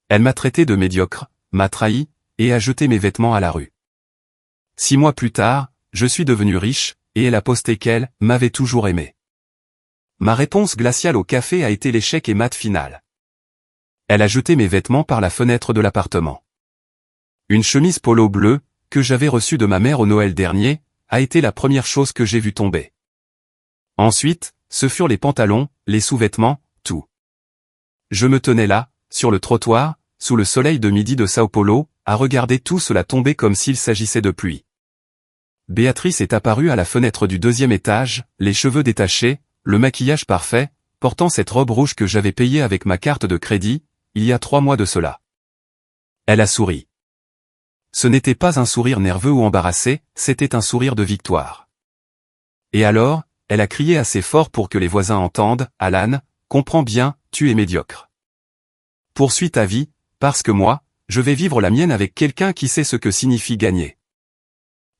Elle m'a traité de médiocre, m'a trahi, et a jeté mes vêtements à la rue. 6 mois plus tard, je suis devenu riche, et elle a posté qu'elle m'avait toujours aimé. Ma réponse glaciale au café a été l'échec et mat final. Elle a jeté mes vêtements par la fenêtre de l'appartement. Une chemise polo bleue, que j'avais reçue de ma mère au Noël dernier, a été la première chose que j'ai vue tomber. Ensuite, ce furent les pantalons, les sous-vêtements, tout. Je me tenais là, sur le trottoir, sous le soleil de midi de Sao Paulo, à regarder tout cela tomber comme s'il s'agissait de pluie. Béatrice est apparue à la fenêtre du 2e étage, les cheveux détachés, le maquillage parfait, portant cette robe rouge que j'avais payée avec ma carte de crédit, il y a 3 mois de cela. Elle a souri. Ce n'était pas un sourire nerveux ou embarrassé, c'était un sourire de victoire. Et alors, elle a crié assez fort pour que les voisins entendent, « Alan, comprends bien, tu es médiocre. Poursuis ta vie, parce que moi, je vais vivre la mienne avec quelqu'un qui sait ce que signifie gagner. »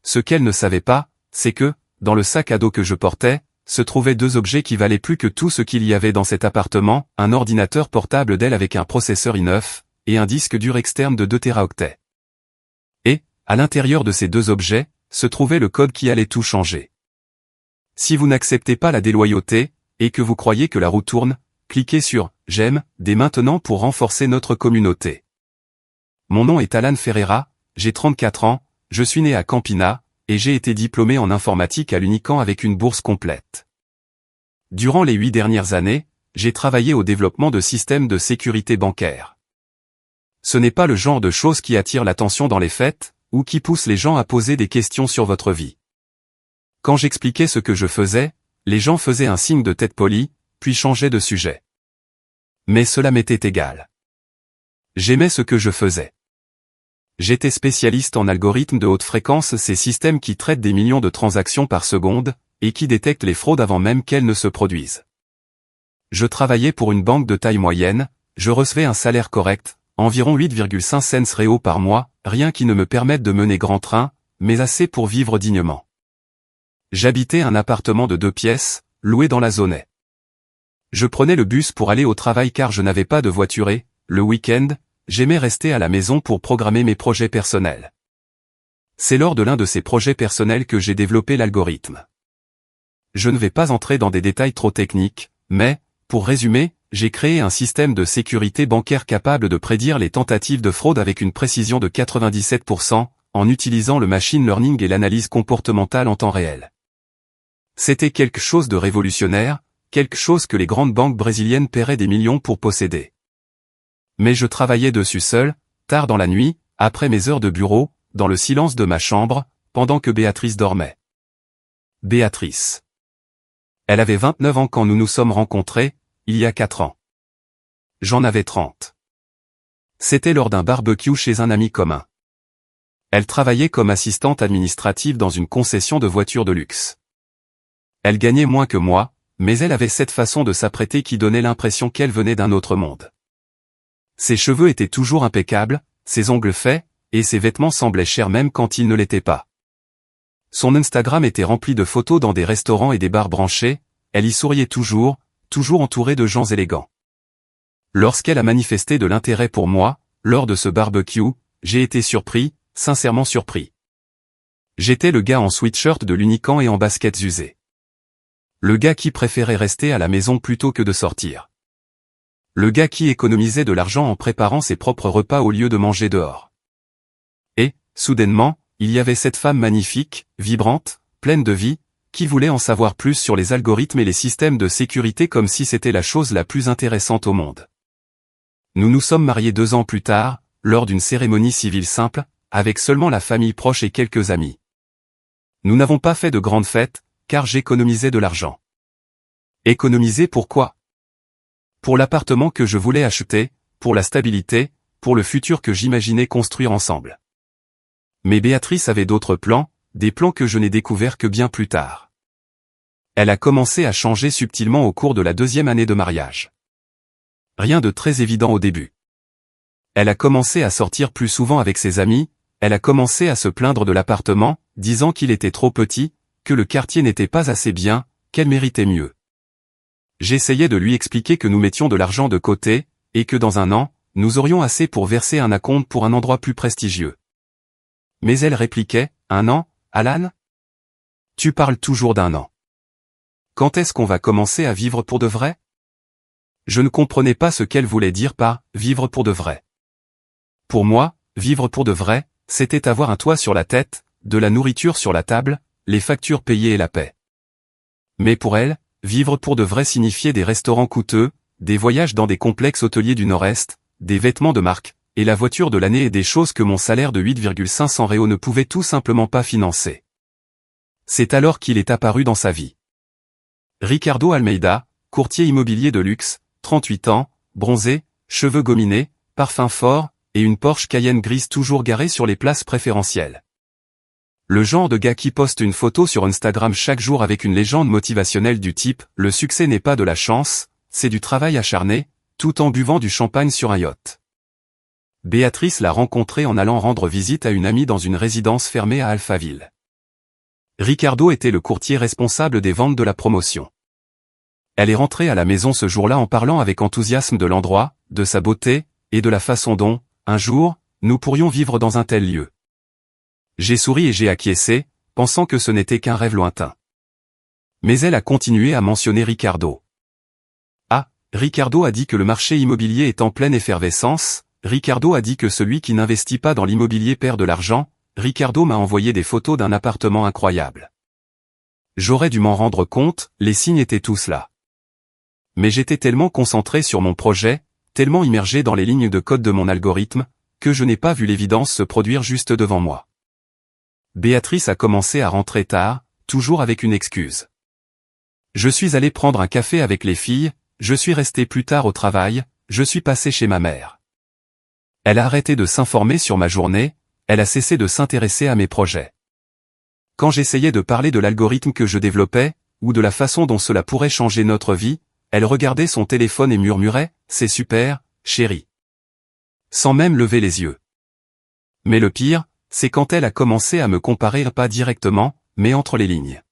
Ce qu'elle ne savait pas, c'est que, dans le sac à dos que je portais, se trouvaient 2 objets qui valaient plus que tout ce qu'il y avait dans cet appartement, un ordinateur portable Dell avec un processeur i9, et un disque dur externe de 2 téraoctets. Et, à l'intérieur de ces 2 objets, se trouvait le code qui allait tout changer. Si vous n'acceptez pas la déloyauté, et que vous croyez que la roue tourne, cliquez sur « J'aime » dès maintenant pour renforcer notre communauté. Mon nom est Alan Ferreira, j'ai 34 ans, je suis né à Campina, et j'ai été diplômé en informatique à l'Unicamp avec une bourse complète. Durant les 8 dernières années, j'ai travaillé au développement de systèmes de sécurité bancaire. Ce n'est pas le genre de choses qui attire l'attention dans les fêtes, ou qui pousse les gens à poser des questions sur votre vie. Quand j'expliquais ce que je faisais, les gens faisaient un signe de tête poli, puis changeaient de sujet. Mais cela m'était égal. J'aimais ce que je faisais. J'étais spécialiste en algorithmes de haute fréquence, ces systèmes qui traitent des millions de transactions par seconde, et qui détectent les fraudes avant même qu'elles ne se produisent. Je travaillais pour une banque de taille moyenne, je recevais un salaire correct, environ 8,5 cents réaux par mois, rien qui ne me permette de mener grand train, mais assez pour vivre dignement. J'habitais un appartement de 2 pièces, loué dans la zone. Je prenais le bus pour aller au travail car je n'avais pas de voiture et, le week-end, j'aimais rester à la maison pour programmer mes projets personnels. C'est lors de l'un de ces projets personnels que j'ai développé l'algorithme. Je ne vais pas entrer dans des détails trop techniques, mais, pour résumer, j'ai créé un système de sécurité bancaire capable de prédire les tentatives de fraude avec une précision de 97%, en utilisant le machine learning et l'analyse comportementale en temps réel. C'était quelque chose de révolutionnaire, quelque chose que les grandes banques brésiliennes paieraient des millions pour posséder. Mais je travaillais dessus seul, tard dans la nuit, après mes heures de bureau, dans le silence de ma chambre, pendant que Béatrice dormait. Béatrice. Elle avait 29 ans quand nous nous sommes rencontrés, il y a 4 ans. J'en avais 30. C'était lors d'un barbecue chez un ami commun. Elle travaillait comme assistante administrative dans une concession de voitures de luxe. Elle gagnait moins que moi, mais elle avait cette façon de s'apprêter qui donnait l'impression qu'elle venait d'un autre monde. Ses cheveux étaient toujours impeccables, ses ongles faits, et ses vêtements semblaient chers même quand ils ne l'étaient pas. Son Instagram était rempli de photos dans des restaurants et des bars branchés, elle y souriait toujours entourée de gens élégants. Lorsqu'elle a manifesté de l'intérêt pour moi, lors de ce barbecue, j'ai été surpris, sincèrement surpris. J'étais le gars en sweatshirt de l'Unicamp et en baskets usées. Le gars qui préférait rester à la maison plutôt que de sortir. Le gars qui économisait de l'argent en préparant ses propres repas au lieu de manger dehors. Et, soudainement, il y avait cette femme magnifique, vibrante, pleine de vie, qui voulait en savoir plus sur les algorithmes et les systèmes de sécurité comme si c'était la chose la plus intéressante au monde. Nous nous sommes mariés 2 ans plus tard, lors d'une cérémonie civile simple, avec seulement la famille proche et quelques amis. Nous n'avons pas fait de grandes fêtes, car j'économisais de l'argent. Économiser pourquoi ? Pour l'appartement que je voulais acheter, pour la stabilité, pour le futur que j'imaginais construire ensemble. Mais Béatrice avait d'autres plans, des plans que je n'ai découverts que bien plus tard. Elle a commencé à changer subtilement au cours de la 2e année de mariage. Rien de très évident au début. Elle a commencé à sortir plus souvent avec ses amis, elle a commencé à se plaindre de l'appartement, disant qu'il était trop petit, que le quartier n'était pas assez bien, qu'elle méritait mieux. J'essayais de lui expliquer que nous mettions de l'argent de côté, et que dans un an, nous aurions assez pour verser un acompte pour un endroit plus prestigieux. Mais elle répliquait, 1 an, Alan? Tu parles toujours d'1 an. Quand est-ce qu'on va commencer à vivre pour de vrai? Je ne comprenais pas ce qu'elle voulait dire par « vivre pour de vrai ». Pour moi, vivre pour de vrai, c'était avoir un toit sur la tête, de la nourriture sur la table, les factures payées et la paix. Mais pour elle, vivre pour de vrai signifiait des restaurants coûteux, des voyages dans des complexes hôteliers du Nord-Est, des vêtements de marque, et la voiture de l'année et des choses que mon salaire de 8,500 € ne pouvait tout simplement pas financer. C'est alors qu'il est apparu dans sa vie. Ricardo Almeida, courtier immobilier de luxe, 38 ans, bronzé, cheveux gominés, parfum fort, et une Porsche Cayenne grise toujours garée sur les places préférentielles. Le genre de gars qui poste une photo sur Instagram chaque jour avec une légende motivationnelle du type « Le succès n'est pas de la chance, c'est du travail acharné », tout en buvant du champagne sur un yacht. Béatrice l'a rencontré en allant rendre visite à une amie dans une résidence fermée à Alphaville. Ricardo était le courtier responsable des ventes de la promotion. Elle est rentrée à la maison ce jour-là en parlant avec enthousiasme de l'endroit, de sa beauté, et de la façon dont, un jour, nous pourrions vivre dans un tel lieu. J'ai souri et j'ai acquiescé, pensant que ce n'était qu'un rêve lointain. Mais elle a continué à mentionner Ricardo. Ah, Ricardo a dit que le marché immobilier est en pleine effervescence, Ricardo a dit que celui qui n'investit pas dans l'immobilier perd de l'argent, Ricardo m'a envoyé des photos d'un appartement incroyable. J'aurais dû m'en rendre compte, les signes étaient tous là. Mais j'étais tellement concentré sur mon projet, tellement immergé dans les lignes de code de mon algorithme, que je n'ai pas vu l'évidence se produire juste devant moi. Béatrice a commencé à rentrer tard, toujours avec une excuse. Je suis allé prendre un café avec les filles, je suis resté plus tard au travail, je suis passé chez ma mère. Elle a arrêté de s'informer sur ma journée, elle a cessé de s'intéresser à mes projets. Quand j'essayais de parler de l'algorithme que je développais, ou de la façon dont cela pourrait changer notre vie, elle regardait son téléphone et murmurait « C'est super, chérie », sans même lever les yeux. Mais le pire, c'est quand elle a commencé à me comparer pas directement, mais entre les lignes.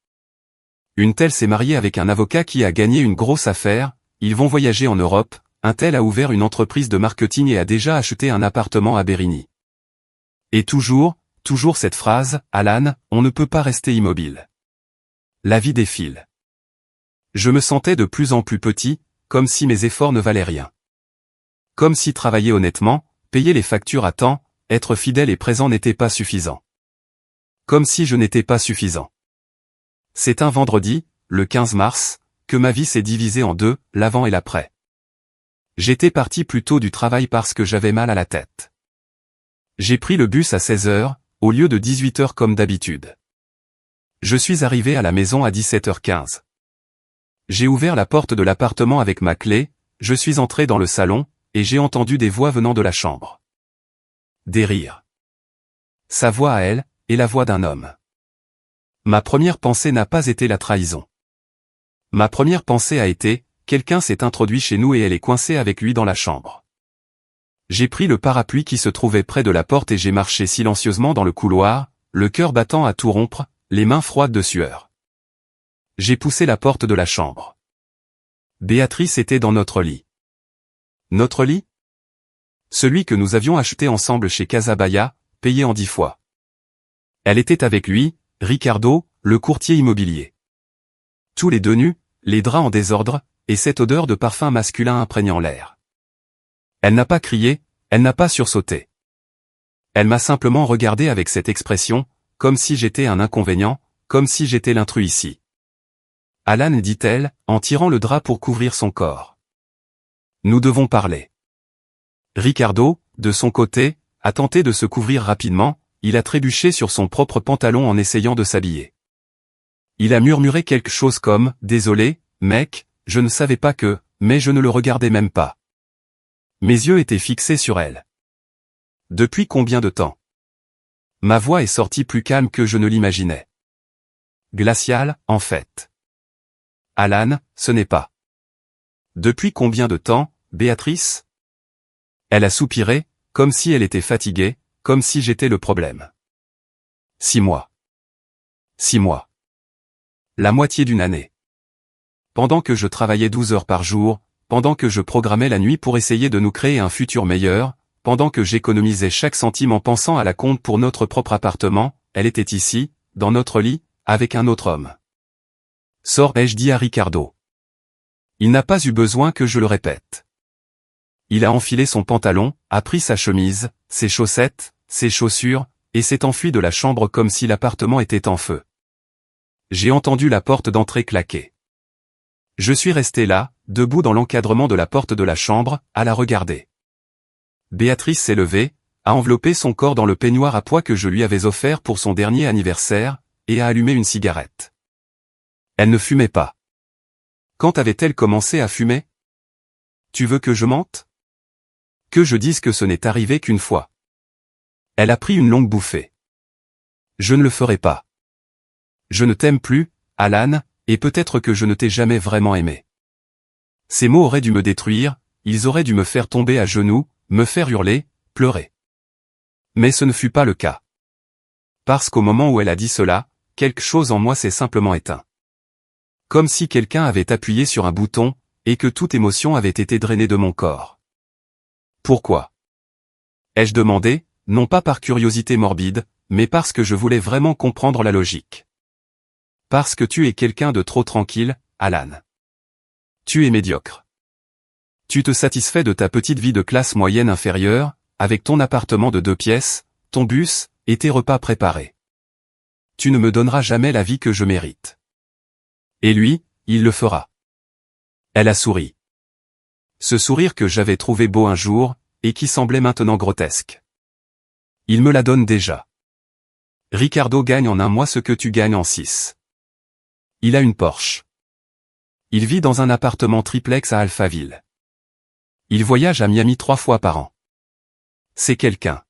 Une telle s'est mariée avec un avocat qui a gagné une grosse affaire, ils vont voyager en Europe, un tel a ouvert une entreprise de marketing et a déjà acheté un appartement à Bérigny. Et toujours cette phrase, Alan, on ne peut pas rester immobile. La vie défile. Je me sentais de plus en plus petit, comme si mes efforts ne valaient rien. Comme si travailler honnêtement, payer les factures à temps, être fidèle et présent n'était pas suffisant. Comme si je n'étais pas suffisant. C'est un vendredi, le 15 mars, que ma vie s'est divisée en deux, l'avant et l'après. J'étais parti plus tôt du travail parce que j'avais mal à la tête. J'ai pris le bus à 16 h, au lieu de 18 h comme d'habitude. Je suis arrivé à la maison à 17h15. J'ai ouvert la porte de l'appartement avec ma clé, je suis entré dans le salon, et j'ai entendu des voix venant de la chambre. Des rires. Sa voix à elle, et la voix d'un homme. Ma première pensée n'a pas été la trahison. Ma première pensée a été, quelqu'un s'est introduit chez nous et elle est coincée avec lui dans la chambre. J'ai pris le parapluie qui se trouvait près de la porte et j'ai marché silencieusement dans le couloir, le cœur battant à tout rompre, les mains froides de sueur. J'ai poussé la porte de la chambre. Béatrice était dans notre lit. Notre lit? Celui que nous avions acheté ensemble chez Casabaya, payé en 10 fois. Elle était avec lui, Ricardo, le courtier immobilier. Tous les deux nus, les draps en désordre, et cette odeur de parfum masculin imprégnant l'air. Elle n'a pas crié, elle n'a pas sursauté. Elle m'a simplement regardé avec cette expression, comme si j'étais un inconvénient, comme si j'étais l'intrus ici. Alan, dit-elle, en tirant le drap pour couvrir son corps. Nous devons parler. Ricardo, de son côté, a tenté de se couvrir rapidement, il a trébuché sur son propre pantalon en essayant de s'habiller. Il a murmuré quelque chose comme « Désolé, mec, je ne savais pas que », mais je ne le regardais même pas. Mes yeux étaient fixés sur elle. Depuis combien de temps? Ma voix est sortie plus calme que je ne l'imaginais. Glaciale, en fait. Alan, ce n'est pas. Depuis combien de temps, Béatrice? Elle a soupiré, comme si elle était fatiguée, comme si j'étais le problème. 6 mois. 6 mois. La moitié d'une année. Pendant que je travaillais 12 heures par jour, pendant que je programmais la nuit pour essayer de nous créer un futur meilleur, pendant que j'économisais chaque centime en pensant à la compte pour notre propre appartement, elle était ici, dans notre lit, avec un autre homme. Ai-je dit à Ricardo. Il n'a pas eu besoin que je le répète. Il a enfilé son pantalon, a pris sa chemise, ses chaussettes, ses chaussures, et s'est enfui de la chambre comme si l'appartement était en feu. J'ai entendu la porte d'entrée claquer. Je suis resté là, debout dans l'encadrement de la porte de la chambre, à la regarder. Béatrice s'est levée, a enveloppé son corps dans le peignoir à pois que je lui avais offert pour son dernier anniversaire, et a allumé une cigarette. Elle ne fumait pas. Quand avait-elle commencé à fumer? Tu veux que je mente? Que je dise que ce n'est arrivé qu'une fois. Elle a pris une longue bouffée. Je ne le ferai pas. Je ne t'aime plus, Alan, et peut-être que je ne t'ai jamais vraiment aimé. Ces mots auraient dû me détruire, ils auraient dû me faire tomber à genoux, me faire hurler, pleurer. Mais ce ne fut pas le cas. Parce qu'au moment où elle a dit cela, quelque chose en moi s'est simplement éteint. Comme si quelqu'un avait appuyé sur un bouton, et que toute émotion avait été drainée de mon corps. Pourquoi? Ai-je demandé, non pas par curiosité morbide, mais parce que je voulais vraiment comprendre la logique. Parce que tu es quelqu'un de trop tranquille, Alan. Tu es médiocre. Tu te satisfais de ta petite vie de classe moyenne inférieure, avec ton appartement de 2 pièces, ton bus, et tes repas préparés. Tu ne me donneras jamais la vie que je mérite. Et lui, il le fera. Elle a souri. Ce sourire que j'avais trouvé beau un jour, et qui semblait maintenant grotesque. Il me la donne déjà. Ricardo gagne en un mois ce que tu gagnes en 6. Il a une Porsche. Il vit dans un appartement triplex à Alphaville. Il voyage à Miami 3 fois par an. C'est quelqu'un.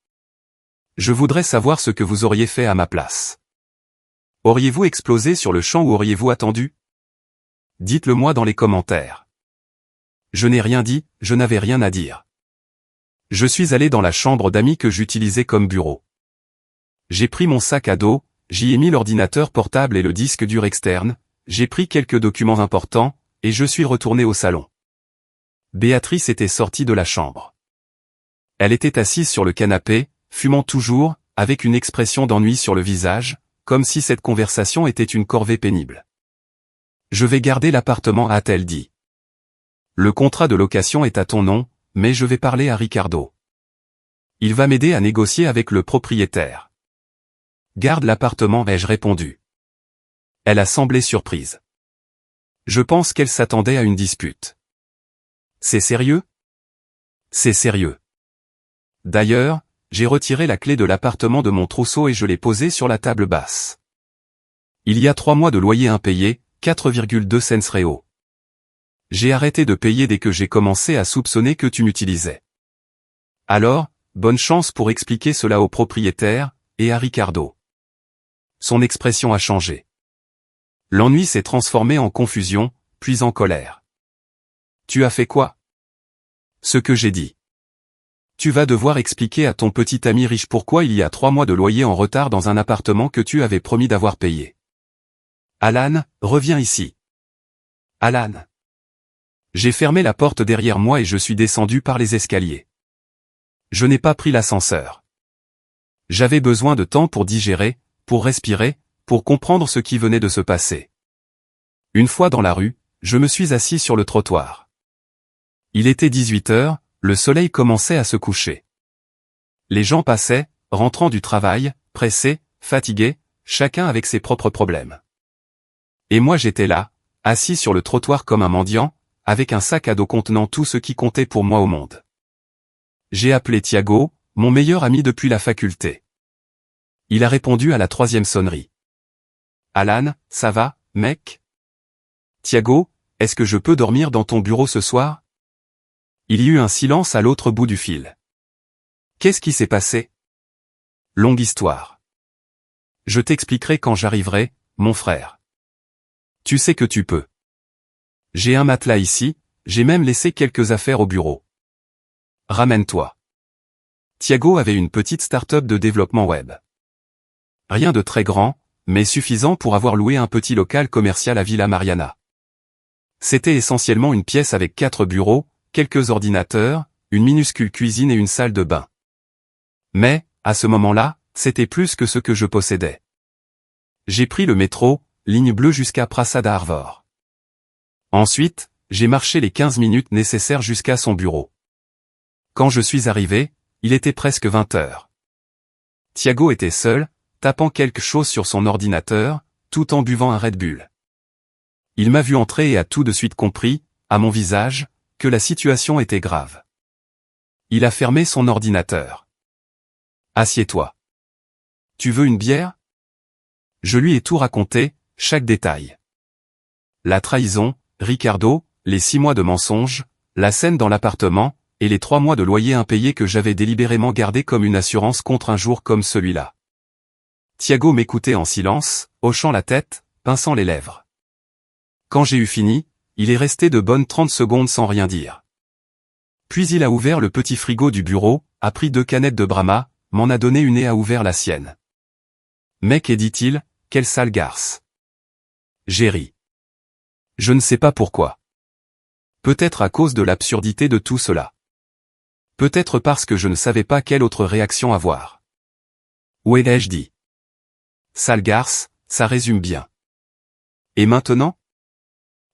Je voudrais savoir ce que vous auriez fait à ma place. Auriez-vous explosé sur le champ ou auriez-vous attendu? Dites-le moi dans les commentaires. Je n'ai rien dit, je n'avais rien à dire. Je suis allé dans la chambre d'amis que j'utilisais comme bureau. J'ai pris mon sac à dos, j'y ai mis l'ordinateur portable et le disque dur externe, j'ai pris quelques documents importants, et je suis retourné au salon. Béatrice était sortie de la chambre. Elle était assise sur le canapé, fumant toujours, avec une expression d'ennui sur le visage, comme si cette conversation était une corvée pénible. Je vais garder l'appartement, a-t-elle dit. Le contrat de location est à ton nom, mais je vais parler à Ricardo. Il va m'aider à négocier avec le propriétaire. Garde l'appartement, ai-je répondu. Elle a semblé surprise. Je pense qu'elle s'attendait à une dispute. C'est sérieux? C'est sérieux. D'ailleurs, j'ai retiré la clé de l'appartement de mon trousseau et je l'ai posée sur la table basse. Il y a 3 mois de loyer impayé, 4,2 cents réaux. J'ai arrêté de payer dès que j'ai commencé à soupçonner que tu m'utilisais. Alors, bonne chance pour expliquer cela au propriétaire, et à Ricardo. Son expression a changé. L'ennui s'est transformé en confusion, puis en colère. Tu as fait quoi? Ce que j'ai dit. Tu vas devoir expliquer à ton petit ami riche pourquoi il y a 3 mois de loyer en retard dans un appartement que tu avais promis d'avoir payé. Alan, reviens ici. Alan. J'ai fermé la porte derrière moi et je suis descendu par les escaliers. Je n'ai pas pris l'ascenseur. J'avais besoin de temps pour digérer, pour respirer, pour comprendre ce qui venait de se passer. Une fois dans la rue, je me suis assis sur le trottoir. Il était 18 heures, le soleil commençait à se coucher. Les gens passaient, rentrant du travail, pressés, fatigués, chacun avec ses propres problèmes. Et moi j'étais là, assis sur le trottoir comme un mendiant, avec un sac à dos contenant tout ce qui comptait pour moi au monde. J'ai appelé Thiago, mon meilleur ami depuis la faculté. Il a répondu à la 3e sonnerie. Alan, ça va, mec? Thiago, est-ce que je peux dormir dans ton bureau ce soir? Il y eut un silence à l'autre bout du fil. Qu'est-ce qui s'est passé? Longue histoire. Je t'expliquerai quand j'arriverai, mon frère. Tu sais que tu peux. J'ai un matelas ici, j'ai même laissé quelques affaires au bureau. Ramène-toi. Thiago avait une petite start-up de développement web. Rien de très grand, mais suffisant pour avoir loué un petit local commercial à Villa Mariana. C'était essentiellement une pièce avec 4 bureaux, quelques ordinateurs, une minuscule cuisine et une salle de bain. Mais, à ce moment-là, c'était plus que ce que je possédais. J'ai pris le métro, ligne bleue jusqu'à Prasad Arvor. Ensuite, j'ai marché les 15 minutes nécessaires jusqu'à son bureau. Quand je suis arrivé, il était presque 20 heures. Thiago était seul, tapant quelque chose sur son ordinateur, tout en buvant un Red Bull. Il m'a vu entrer et a tout de suite compris, à mon visage, que la situation était grave. Il a fermé son ordinateur. Assieds-toi. Tu veux une bière? Je lui ai tout raconté, chaque détail. La trahison, Ricardo, les 6 mois de mensonges, la scène dans l'appartement, et les 3 mois de loyer impayés que j'avais délibérément gardés comme une assurance contre un jour comme celui-là. Thiago m'écoutait en silence, hochant la tête, pinçant les lèvres. Quand j'ai eu fini, il est resté de bonnes 30 secondes sans rien dire. Puis il a ouvert le petit frigo du bureau, a pris 2 canettes de Brahma, m'en a donné une et a ouvert la sienne. Mec, et dit-il, quelle sale garce. J'ai ri. Je ne sais pas pourquoi. Peut-être à cause de l'absurdité de tout cela. Peut-être parce que je ne savais pas quelle autre réaction avoir. Où ai-je dit? Sale garce, ça résume bien. Et maintenant?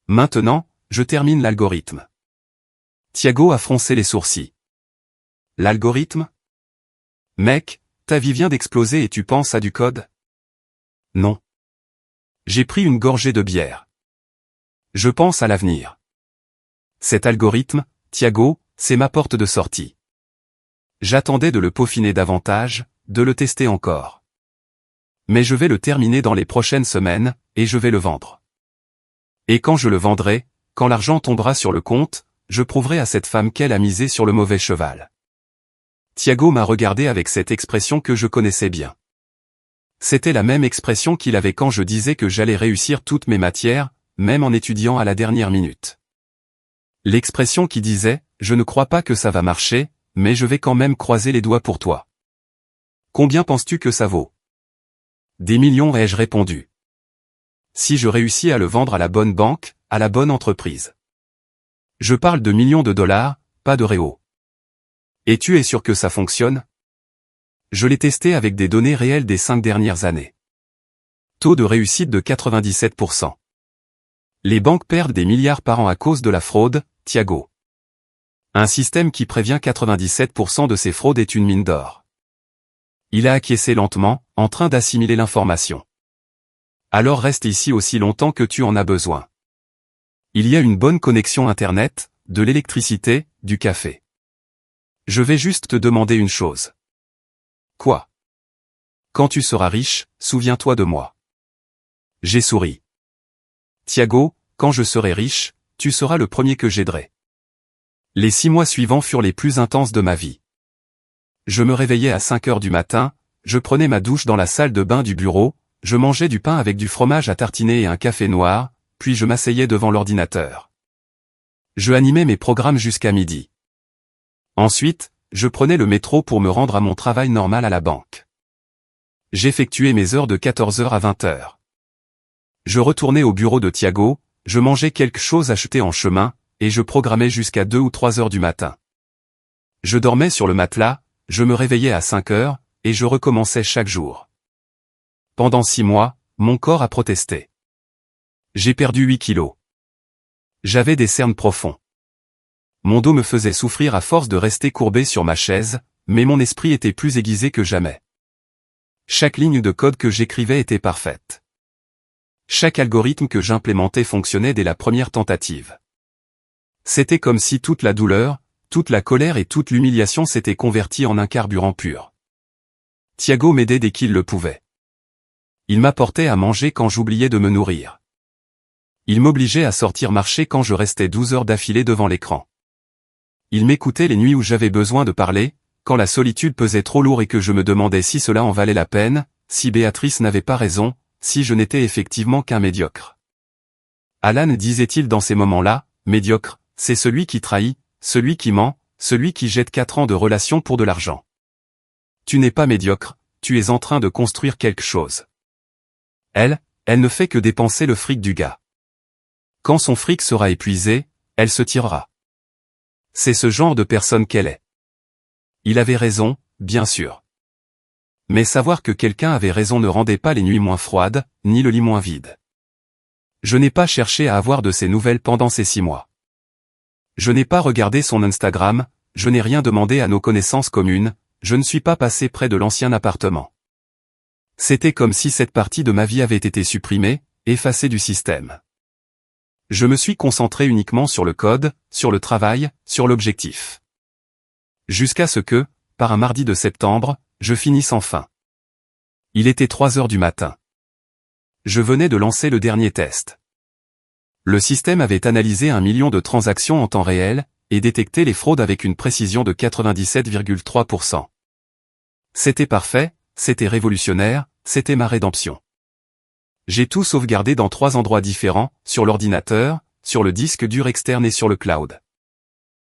Maintenant, je termine l'algorithme. Thiago a froncé les sourcils. L'algorithme? Mec, ta vie vient d'exploser et tu penses à du code? Non. J'ai pris une gorgée de bière. Je pense à l'avenir. Cet algorithme, Thiago, c'est ma porte de sortie. J'attendais de le peaufiner davantage, de le tester encore. Mais je vais le terminer dans les prochaines semaines, et je vais le vendre. Et quand je le vendrai, quand l'argent tombera sur le compte, je prouverai à cette femme qu'elle a misé sur le mauvais cheval. Thiago m'a regardé avec cette expression que je connaissais bien. C'était la même expression qu'il avait quand je disais que j'allais réussir toutes mes matières, même en étudiant à la dernière minute. L'expression qui disait « Je ne crois pas que ça va marcher, mais je vais quand même croiser les doigts pour toi. » Combien penses-tu que ça vaut? Des millions, ai-je répondu. Si je réussis à le vendre à la bonne banque, à la bonne entreprise. Je parle de millions de dollars, pas de réaux. Et tu es sûr que ça fonctionne? Je l'ai testé avec des données réelles des 5 dernières années. Taux de réussite de 97%. Les banques perdent des milliards par an à cause de la fraude, Thiago. Un système qui prévient 97% de ces fraudes est une mine d'or. Il a acquiescé lentement, en train d'assimiler l'information. Alors reste ici aussi longtemps que tu en as besoin. Il y a une bonne connexion Internet, de l'électricité, du café. Je vais juste te demander une chose. Quoi? Quand tu seras riche, souviens-toi de moi. J'ai souri. Thiago, quand je serai riche, tu seras le premier que j'aiderai. Les 6 mois suivants furent les plus intenses de ma vie. Je me réveillais à 5 heures du matin, je prenais ma douche dans la salle de bain du bureau, je mangeais du pain avec du fromage à tartiner et un café noir, puis je m'asseyais devant l'ordinateur. Je animais mes programmes jusqu'à midi. Ensuite, je prenais le métro pour me rendre à mon travail normal à la banque. J'effectuais mes heures de 14 heures à 20 heures. Je retournais au bureau de Thiago, je mangeais quelque chose acheté en chemin, et je programmais jusqu'à 2 ou 3 heures du matin. Je dormais sur le matelas, je me réveillais à 5 heures, et je recommençais chaque jour. Pendant 6 mois, mon corps a protesté. J'ai perdu 8 kilos. J'avais des cernes profonds. Mon dos me faisait souffrir à force de rester courbé sur ma chaise, mais mon esprit était plus aiguisé que jamais. Chaque ligne de code que j'écrivais était parfaite. Chaque algorithme que j'implémentais fonctionnait dès la première tentative. C'était comme si toute la douleur, toute la colère et toute l'humiliation s'étaient converties en un carburant pur. Thiago m'aidait dès qu'il le pouvait. Il m'apportait à manger quand j'oubliais de me nourrir. Il m'obligeait à sortir marcher quand je restais 12 heures d'affilée devant l'écran. Il m'écoutait les nuits où j'avais besoin de parler, quand la solitude pesait trop lourd et que je me demandais si cela en valait la peine, si Béatrice n'avait pas raison, si je n'étais effectivement qu'un médiocre. Alan disait-il dans ces moments-là, médiocre, c'est celui qui trahit, celui qui ment, celui qui jette 4 ans de relation pour de l'argent. Tu n'es pas médiocre, tu es en train de construire quelque chose. Elle ne fait que dépenser le fric du gars. Quand son fric sera épuisé, elle se tirera. C'est ce genre de personne qu'elle est. Il avait raison, bien sûr. Mais savoir que quelqu'un avait raison ne rendait pas les nuits moins froides, ni le lit moins vide. Je n'ai pas cherché à avoir de ses nouvelles pendant ces 6 mois. Je n'ai pas regardé son Instagram, je n'ai rien demandé à nos connaissances communes, je ne suis pas passé près de l'ancien appartement. C'était comme si cette partie de ma vie avait été supprimée, effacée du système. Je me suis concentré uniquement sur le code, sur le travail, sur l'objectif. Jusqu'à ce que, par un mardi de septembre, je finisse enfin. Il était 3 heures du matin. Je venais de lancer le dernier test. Le système avait analysé 1 million de transactions en temps réel, et détecté les fraudes avec une précision de 97,3%. C'était parfait, c'était révolutionnaire, c'était ma rédemption. J'ai tout sauvegardé dans 3 endroits différents, sur l'ordinateur, sur le disque dur externe et sur le cloud.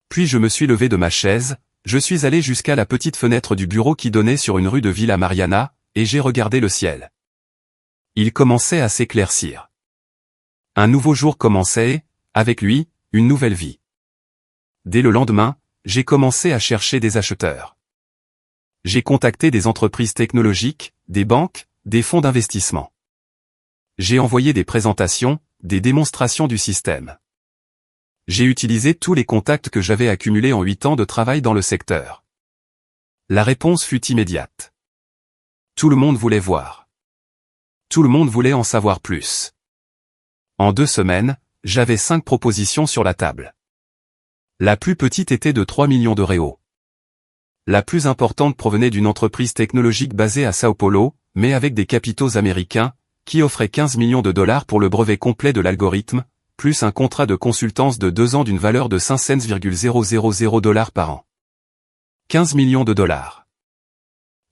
Puis je me suis levé de ma chaise, je suis allé jusqu'à la petite fenêtre du bureau qui donnait sur une rue de Villa Mariana, et j'ai regardé le ciel. Il commençait à s'éclaircir. Un nouveau jour commençait et, avec lui, une nouvelle vie. Dès le lendemain, j'ai commencé à chercher des acheteurs. J'ai contacté des entreprises technologiques, des banques, des fonds d'investissement. J'ai envoyé des présentations, des démonstrations du système. J'ai utilisé tous les contacts que j'avais accumulés en 8 ans de travail dans le secteur. La réponse fut immédiate. Tout le monde voulait voir. Tout le monde voulait en savoir plus. En 2 semaines, j'avais 5 propositions sur la table. La plus petite était de 3 millions d'euros. La plus importante provenait d'une entreprise technologique basée à Sao Paulo, mais avec des capitaux américains, qui offrait 15 millions de dollars pour le brevet complet de l'algorithme, plus un contrat de consultance de 2 ans d'une valeur de 5,000 $ par an. 15 millions de dollars.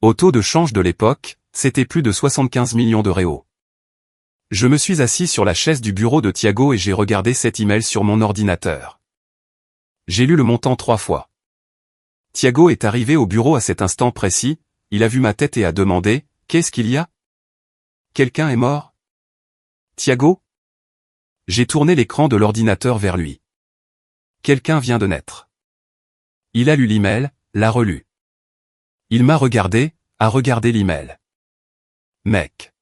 Au taux de change de l'époque, c'était plus de 75 millions d'euros. Je me suis assis sur la chaise du bureau de Thiago et j'ai regardé cet email sur mon ordinateur. J'ai lu le montant 3 fois. Thiago est arrivé au bureau à cet instant précis, il a vu ma tête et a demandé, « Qu'est-ce qu'il y a ? Quelqu'un est mort ? » Thiago ? J'ai tourné l'écran de l'ordinateur vers lui. Quelqu'un vient de naître. Il a lu l'email, l'a relu. Il m'a regardé, a regardé l'email. Mec.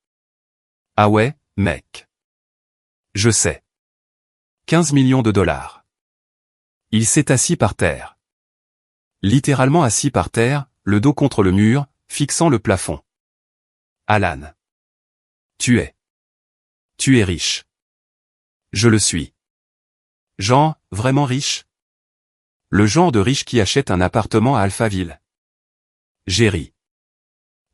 Ah ouais, mec. Je sais. 15 millions de dollars. Il s'est assis par terre. Littéralement assis par terre, le dos contre le mur, fixant le plafond. Alan. Tu es riche. Je le suis. Genre, vraiment riche? Le genre de riche qui achète un appartement à Alphaville. J'ai ri.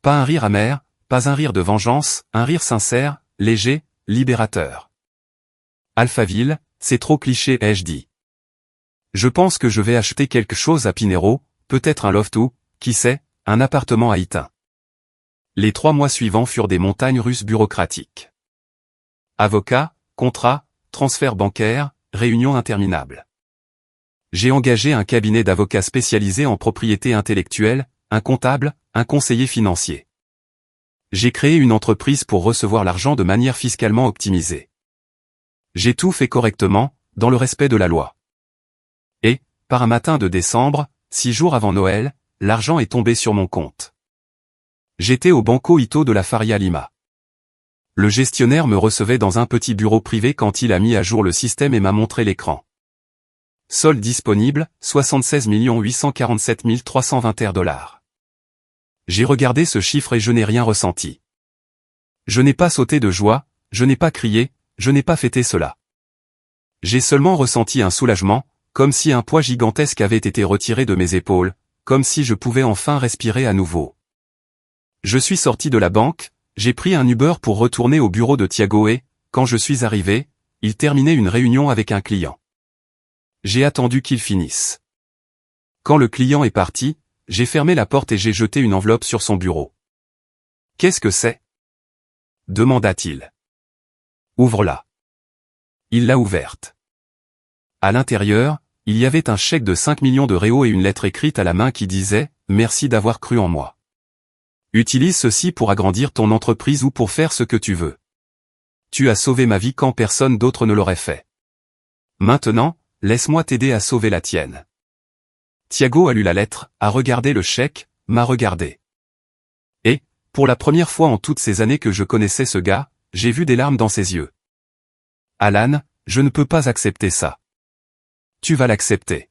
Pas un rire amer, pas un rire de vengeance, un rire sincère, léger, libérateur. Alphaville, c'est trop cliché, ai-je dit. Je pense que je vais acheter quelque chose à Pinero, peut-être un loft ou, qui sait, un appartement à Itin. Les 3 mois suivants furent des montagnes russes bureaucratiques. Avocat, contrat, transfert bancaire, réunions interminables. J'ai engagé un cabinet d'avocats spécialisé en propriété intellectuelle, un comptable, un conseiller financier. J'ai créé une entreprise pour recevoir l'argent de manière fiscalement optimisée. J'ai tout fait correctement, dans le respect de la loi. Et, par un matin de décembre, 6 jours avant Noël, l'argent est tombé sur mon compte. J'étais au Banco Ito de la Faria Lima. Le gestionnaire me recevait dans un petit bureau privé quand il a mis à jour le système et m'a montré l'écran. Solde disponible, 76 847 321 $. J'ai regardé ce chiffre et je n'ai rien ressenti. Je n'ai pas sauté de joie, je n'ai pas crié, je n'ai pas fêté cela. J'ai seulement ressenti un soulagement, comme si un poids gigantesque avait été retiré de mes épaules, comme si je pouvais enfin respirer à nouveau. Je suis sorti de la banque, j'ai pris un Uber pour retourner au bureau de Thiago et, quand je suis arrivé, il terminait une réunion avec un client. J'ai attendu qu'il finisse. Quand le client est parti, j'ai fermé la porte et j'ai jeté une enveloppe sur son bureau. « Qu'est-ce que c'est ?» demanda-t-il. « Ouvre-la. » Il l'a ouverte. À l'intérieur, il y avait un chèque de 5 millions d'euros et une lettre écrite à la main qui disait « Merci d'avoir cru en moi. Utilise ceci pour agrandir ton entreprise ou pour faire ce que tu veux. Tu as sauvé ma vie quand personne d'autre ne l'aurait fait. Maintenant, laisse-moi t'aider à sauver la tienne. Thiago a lu la lettre, a regardé le chèque, m'a regardé. Et, pour la première fois en toutes ces années que je connaissais ce gars, j'ai vu des larmes dans ses yeux. Alan, je ne peux pas accepter ça. Tu vas l'accepter.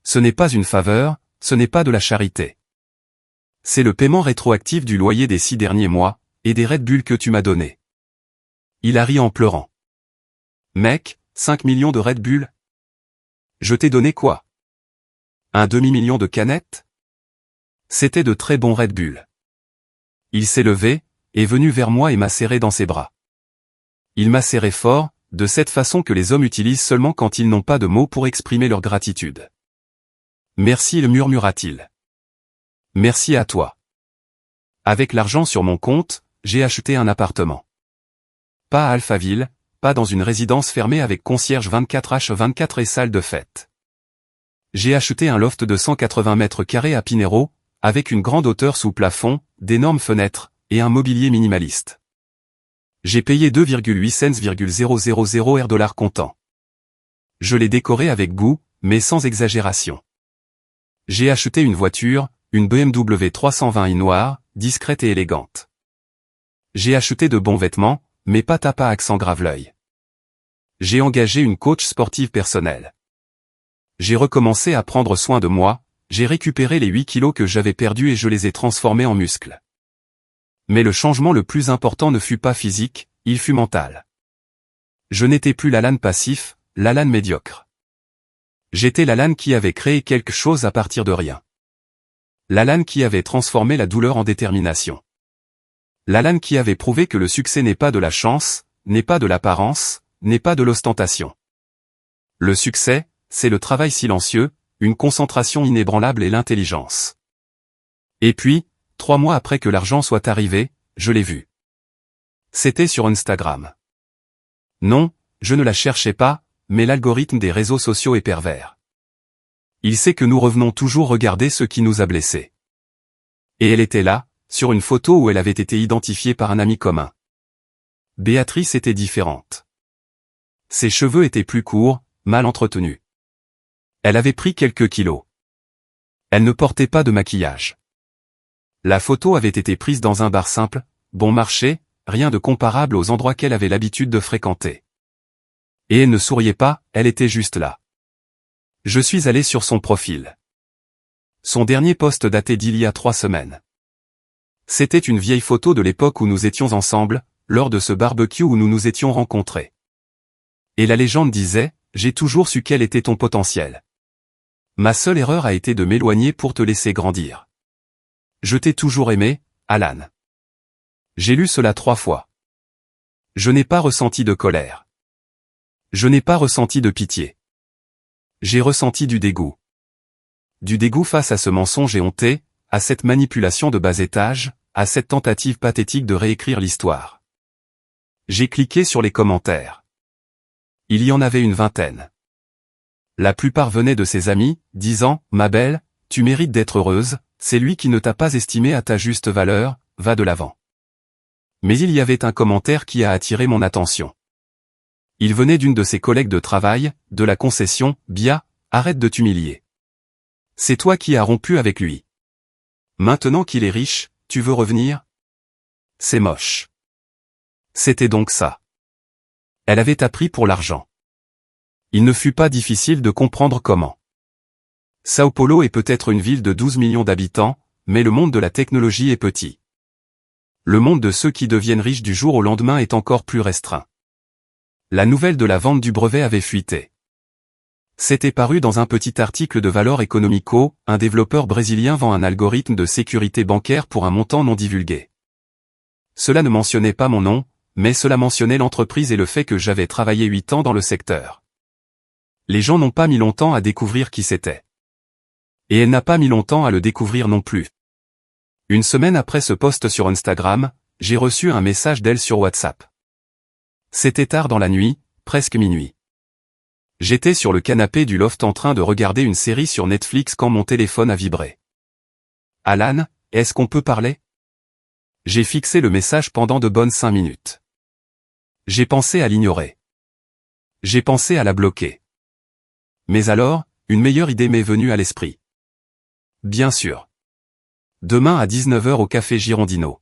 Ce n'est pas une faveur, ce n'est pas de la charité. C'est le paiement rétroactif du loyer des 6 derniers mois, et des Red Bull que tu m'as donnés. Il a ri en pleurant. Mec, 5 millions de Red Bull? Je t'ai donné quoi? Un demi-million de canettes? C'était de très bons Red Bull. Il s'est levé, est venu vers moi et m'a serré dans ses bras. Il m'a serré fort, de cette façon que les hommes utilisent seulement quand ils n'ont pas de mots pour exprimer leur gratitude. Merci, le murmura-t-il. Merci à toi. Avec l'argent sur mon compte, j'ai acheté un appartement. Pas à Alphaville, pas dans une résidence fermée avec concierge 24h24 et salle de fête. J'ai acheté un loft de 180 mètres carrés à Pinero, avec une grande hauteur sous plafond, d'énormes fenêtres, et un mobilier minimaliste. J'ai payé 2,8 $000 comptant. Je l'ai décoré avec goût, mais sans exagération. J'ai acheté une voiture, une BMW 320i noire, discrète et élégante. J'ai acheté de bons vêtements, mais pas tapa accent grave-l'œil. J'ai engagé une coach sportive personnelle. J'ai recommencé à prendre soin de moi, j'ai récupéré les 8 kilos que j'avais perdus et je les ai transformés en muscles. Mais le changement le plus important ne fut pas physique, il fut mental. Je n'étais plus l'Alan passif, l'Alan médiocre. J'étais l'Alan qui avait créé quelque chose à partir de rien. L'Alan qui avait transformé la douleur en détermination. L'Alan qui avait prouvé que le succès n'est pas de la chance, n'est pas de l'apparence, n'est pas de l'ostentation. Le succès, c'est le travail silencieux, une concentration inébranlable et l'intelligence. Et puis, 3 mois après que l'argent soit arrivé, je l'ai vu. C'était sur Instagram. Non, je ne la cherchais pas, mais l'algorithme des réseaux sociaux est pervers. Il sait que nous revenons toujours regarder ce qui nous a blessés. Et elle était là, sur une photo où elle avait été identifiée par un ami commun. Béatrice était différente. Ses cheveux étaient plus courts, mal entretenus. Elle avait pris quelques kilos. Elle ne portait pas de maquillage. La photo avait été prise dans un bar simple, bon marché, rien de comparable aux endroits qu'elle avait l'habitude de fréquenter. Et elle ne souriait pas, elle était juste là. Je suis allé sur son profil. Son dernier post datait d'il y a 3 semaines. C'était une vieille photo de l'époque où nous étions ensemble, lors de ce barbecue où nous nous étions rencontrés. Et la légende disait, j'ai toujours su quel était ton potentiel. Ma seule erreur a été de m'éloigner pour te laisser grandir. Je t'ai toujours aimé, Alan. J'ai lu cela 3 fois. Je n'ai pas ressenti de colère. Je n'ai pas ressenti de pitié. J'ai ressenti du dégoût. Du dégoût face à ce mensonge éhonté, à cette manipulation de bas étage, à cette tentative pathétique de réécrire l'histoire. J'ai cliqué sur les commentaires. Il y en avait une vingtaine. La plupart venaient de ses amis, disant « Ma belle, tu mérites d'être heureuse, c'est lui qui ne t'a pas estimé à ta juste valeur, va de l'avant. » Mais il y avait un commentaire qui a attiré mon attention. Il venait d'une de ses collègues de travail, de la concession « Bia, arrête de t'humilier. C'est toi qui as rompu avec lui. Maintenant qu'il est riche, tu veux revenir? C'est moche. » C'était donc ça. Elle avait appris pour l'argent. Il ne fut pas difficile de comprendre comment. Sao Paulo est peut-être une ville de 12 millions d'habitants, mais le monde de la technologie est petit. Le monde de ceux qui deviennent riches du jour au lendemain est encore plus restreint. La nouvelle de la vente du brevet avait fuité. C'était paru dans un petit article de Valor Econômico, un développeur brésilien vend un algorithme de sécurité bancaire pour un montant non divulgué. Cela ne mentionnait pas mon nom, mais cela mentionnait l'entreprise et le fait que j'avais travaillé 8 ans dans le secteur. Les gens n'ont pas mis longtemps à découvrir qui c'était. Et elle n'a pas mis longtemps à le découvrir non plus. Une semaine après ce post sur Instagram, j'ai reçu un message d'elle sur WhatsApp. C'était tard dans la nuit, presque minuit. J'étais sur le canapé du loft en train de regarder une série sur Netflix quand mon téléphone a vibré. Alan, est-ce qu'on peut parler? J'ai fixé le message pendant de bonnes 5 minutes. J'ai pensé à l'ignorer. J'ai pensé à la bloquer. Mais alors, une meilleure idée m'est venue à l'esprit. Bien sûr. Demain à 19 h au café Girondino.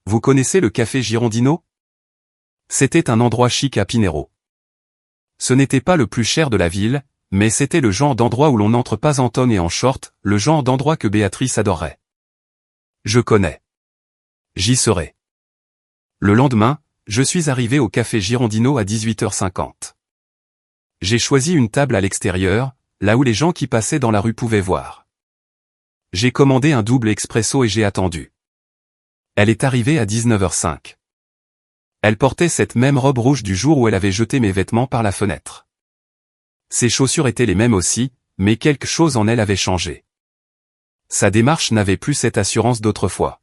Vous connaissez le café Girondino? C'était un endroit chic à Pinero. Ce n'était pas le plus cher de la ville, mais c'était le genre d'endroit où l'on n'entre pas en tongs et en short, le genre d'endroit que Béatrice adorerait. Je connais. J'y serai. Le lendemain, je suis arrivé au café Girondino à 18h50. J'ai choisi une table à l'extérieur, là où les gens qui passaient dans la rue pouvaient voir. J'ai commandé un double expresso et j'ai attendu. Elle est arrivée à 19h05. Elle portait cette même robe rouge du jour où elle avait jeté mes vêtements par la fenêtre. Ses chaussures étaient les mêmes aussi, mais quelque chose en elle avait changé. Sa démarche n'avait plus cette assurance d'autrefois.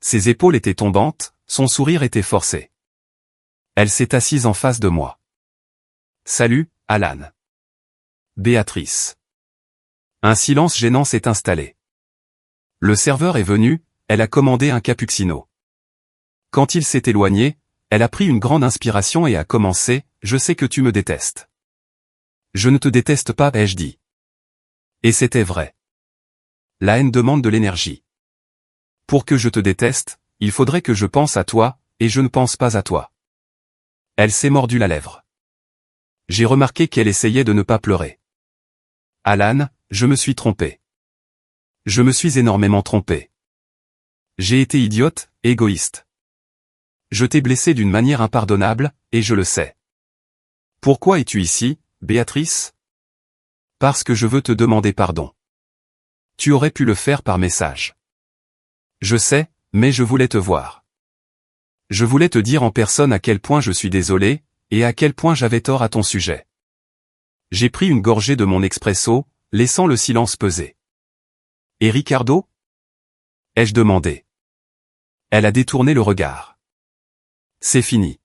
Ses épaules étaient tombantes, son sourire était forcé. Elle s'est assise en face de moi. Salut, Alan. Béatrice. Un silence gênant s'est installé. Le serveur est venu, elle a commandé un cappuccino. Quand il s'est éloigné, elle a pris une grande inspiration et a commencé, « Je sais que tu me détestes. » « Je ne te déteste pas, ai-je dit. Et c'était vrai. La haine demande de l'énergie. Pour que je te déteste, il faudrait que je pense à toi, et je ne pense pas à toi. Elle s'est mordu la lèvre. J'ai remarqué qu'elle essayait de ne pas pleurer. Alan, je me suis trompé. Je me suis énormément trompé. J'ai été idiote, égoïste. Je t'ai blessé d'une manière impardonnable, et je le sais. Pourquoi es-tu ici, Béatrice? Parce que je veux te demander pardon. Tu aurais pu le faire par message. Je sais, mais je voulais te voir. Je voulais te dire en personne à quel point je suis désolé, et à quel point j'avais tort à ton sujet. J'ai pris une gorgée de mon expresso, laissant le silence peser. Et Ricardo? Ai-je demandé. Elle a détourné le regard. C'est fini.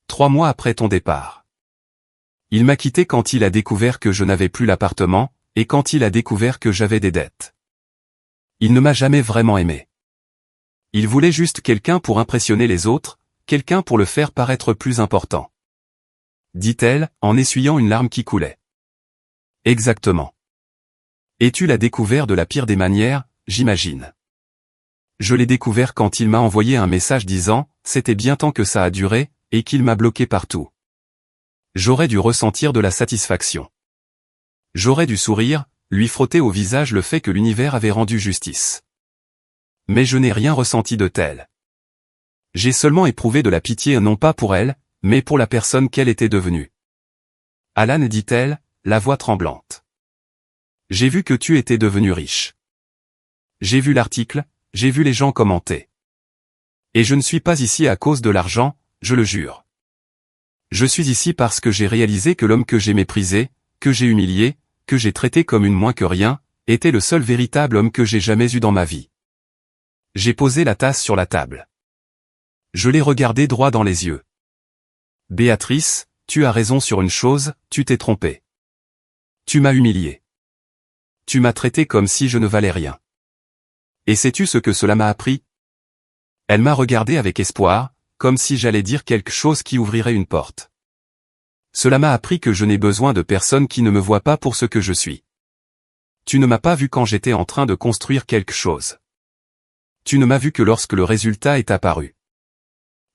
3 mois après ton départ. Il m'a quitté quand il a découvert que je n'avais plus l'appartement, et quand il a découvert que j'avais des dettes. Il ne m'a jamais vraiment aimé. Il voulait juste quelqu'un pour impressionner les autres, quelqu'un pour le faire paraître plus important. Dit-elle, en essuyant une larme qui coulait. Exactement. Et tu l'as découvert de la pire des manières, j'imagine. Je l'ai découvert quand il m'a envoyé un message disant, c'était bien temps que ça a duré, et qu'il m'a bloqué partout. J'aurais dû ressentir de la satisfaction. J'aurais dû sourire, lui frotter au visage le fait que l'univers avait rendu justice. Mais je n'ai rien ressenti de tel. J'ai seulement éprouvé de la pitié non pas pour elle, mais pour la personne qu'elle était devenue. Alan, dit-elle, la voix tremblante. J'ai vu que tu étais devenu riche. J'ai vu l'article, j'ai vu les gens commenter. Et je ne suis pas ici à cause de l'argent, je le jure. Je suis ici parce que j'ai réalisé que l'homme que j'ai méprisé, que j'ai humilié, que j'ai traité comme une moins que rien, était le seul véritable homme que j'ai jamais eu dans ma vie. J'ai posé la tasse sur la table. Je l'ai regardé droit dans les yeux. Béatrice, tu as raison sur une chose, tu t'es trompée. Tu m'as humilié. Tu m'as traité comme si je ne valais rien. Et sais-tu ce que cela m'a appris? Elle m'a regardé avec espoir, comme si j'allais dire quelque chose qui ouvrirait une porte. Cela m'a appris que je n'ai besoin de personne qui ne me voit pas pour ce que je suis. Tu ne m'as pas vu quand j'étais en train de construire quelque chose. Tu ne m'as vu que lorsque le résultat est apparu.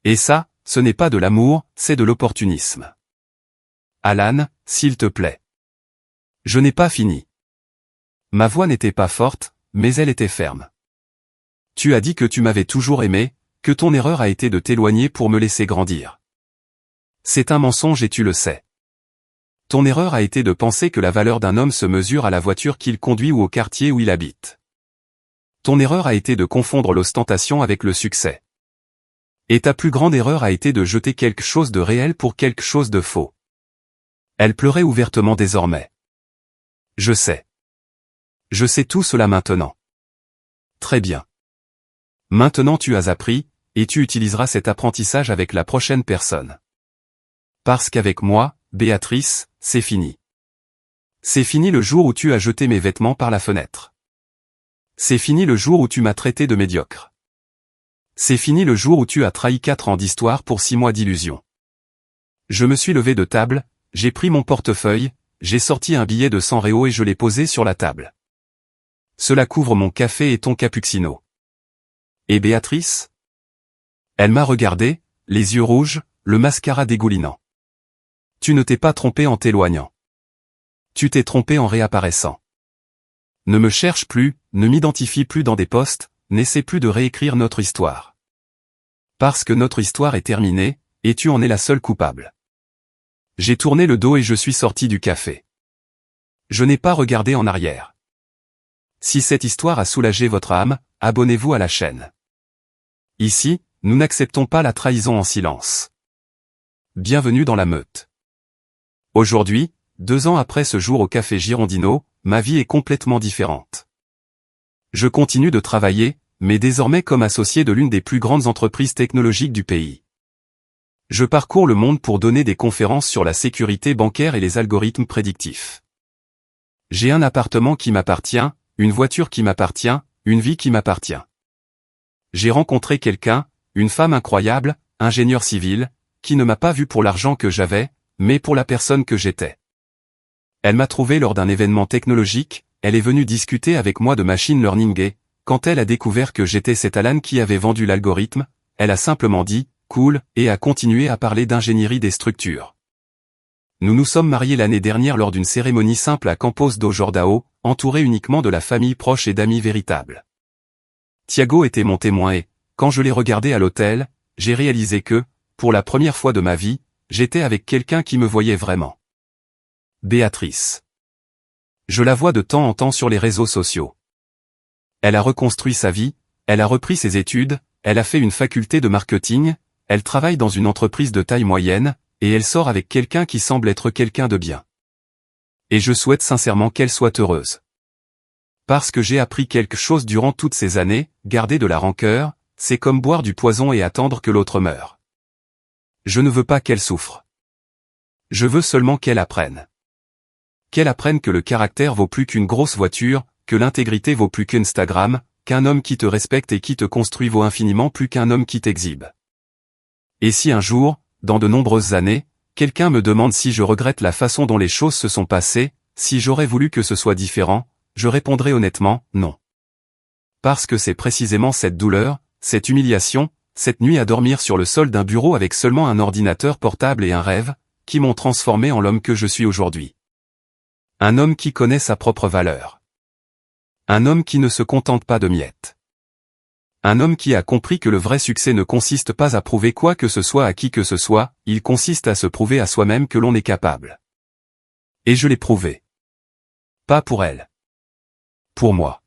Et ça, ce n'est pas de l'amour, c'est de l'opportunisme. Alan, s'il te plaît. Je n'ai pas fini. Ma voix n'était pas forte, mais elle était ferme. Tu as dit que tu m'avais toujours aimé, que ton erreur a été de t'éloigner pour me laisser grandir. C'est un mensonge et tu le sais. Ton erreur a été de penser que la valeur d'un homme se mesure à la voiture qu'il conduit ou au quartier où il habite. Ton erreur a été de confondre l'ostentation avec le succès. Et ta plus grande erreur a été de jeter quelque chose de réel pour quelque chose de faux. Elle pleurait ouvertement désormais. Je sais. Je sais tout cela maintenant. Très bien. Maintenant tu as appris, et tu utiliseras cet apprentissage avec la prochaine personne. Parce qu'avec moi, Béatrice, c'est fini. C'est fini le jour où tu as jeté mes vêtements par la fenêtre. C'est fini le jour où tu m'as traité de médiocre. C'est fini le jour où tu as trahi 4 ans d'histoire pour 6 mois d'illusion. Je me suis levé de table, j'ai pris mon portefeuille, j'ai sorti un billet de 100 réaux et je l'ai posé sur la table. Cela couvre mon café et ton cappuccino. Et Béatrice? Elle m'a regardé, les yeux rouges, le mascara dégoulinant. Tu ne t'es pas trompé en t'éloignant. Tu t'es trompé en réapparaissant. Ne me cherche plus, ne m'identifie plus dans des posts, n'essaie plus de réécrire notre histoire. Parce que notre histoire est terminée, et tu en es la seule coupable. J'ai tourné le dos et je suis sorti du café. Je n'ai pas regardé en arrière. Si cette histoire a soulagé votre âme, abonnez-vous à la chaîne. Ici, nous n'acceptons pas la trahison en silence. Bienvenue dans la meute. Aujourd'hui, 2 ans après ce jour au café Girondino, ma vie est complètement différente. Je continue de travailler, mais désormais comme associé de l'une des plus grandes entreprises technologiques du pays. Je parcours le monde pour donner des conférences sur la sécurité bancaire et les algorithmes prédictifs. J'ai un appartement qui m'appartient, une voiture qui m'appartient, une vie qui m'appartient. J'ai rencontré quelqu'un, une femme incroyable, ingénieur civil, qui ne m'a pas vu pour l'argent que j'avais, mais pour la personne que j'étais. Elle m'a trouvé lors d'un événement technologique, elle est venue discuter avec moi de machine learning et, quand elle a découvert que j'étais cet Alan qui avait vendu l'algorithme, elle a simplement dit « cool » et a continué à parler d'ingénierie des structures. Nous nous sommes mariés l'année dernière lors d'une cérémonie simple à Campos do Jordão, entouré uniquement de la famille proche et d'amis véritables. Thiago était mon témoin et, quand je l'ai regardé à l'hôtel, j'ai réalisé que, pour la première fois de ma vie, j'étais avec quelqu'un qui me voyait vraiment. Béatrice. Je la vois de temps en temps sur les réseaux sociaux. Elle a reconstruit sa vie, elle a repris ses études, elle a fait une faculté de marketing, elle travaille dans une entreprise de taille moyenne, et elle sort avec quelqu'un qui semble être quelqu'un de bien. Et je souhaite sincèrement qu'elle soit heureuse. Parce que j'ai appris quelque chose durant toutes ces années, garder de la rancœur, c'est comme boire du poison et attendre que l'autre meure. Je ne veux pas qu'elle souffre. Je veux seulement qu'elle apprenne. Qu'elle apprenne que le caractère vaut plus qu'une grosse voiture, que l'intégrité vaut plus qu'Instagram, qu'un homme qui te respecte et qui te construit vaut infiniment plus qu'un homme qui t'exhibe. Et si un jour, dans de nombreuses années, quelqu'un me demande si je regrette la façon dont les choses se sont passées, si j'aurais voulu que ce soit différent, je répondrai honnêtement, non. Parce que c'est précisément cette douleur, cette humiliation, cette nuit à dormir sur le sol d'un bureau avec seulement un ordinateur portable et un rêve, qui m'ont transformé en l'homme que je suis aujourd'hui. Un homme qui connaît sa propre valeur. Un homme qui ne se contente pas de miettes. Un homme qui a compris que le vrai succès ne consiste pas à prouver quoi que ce soit à qui que ce soit, il consiste à se prouver à soi-même que l'on est capable. Et je l'ai prouvé. Pas pour elle. Pour moi.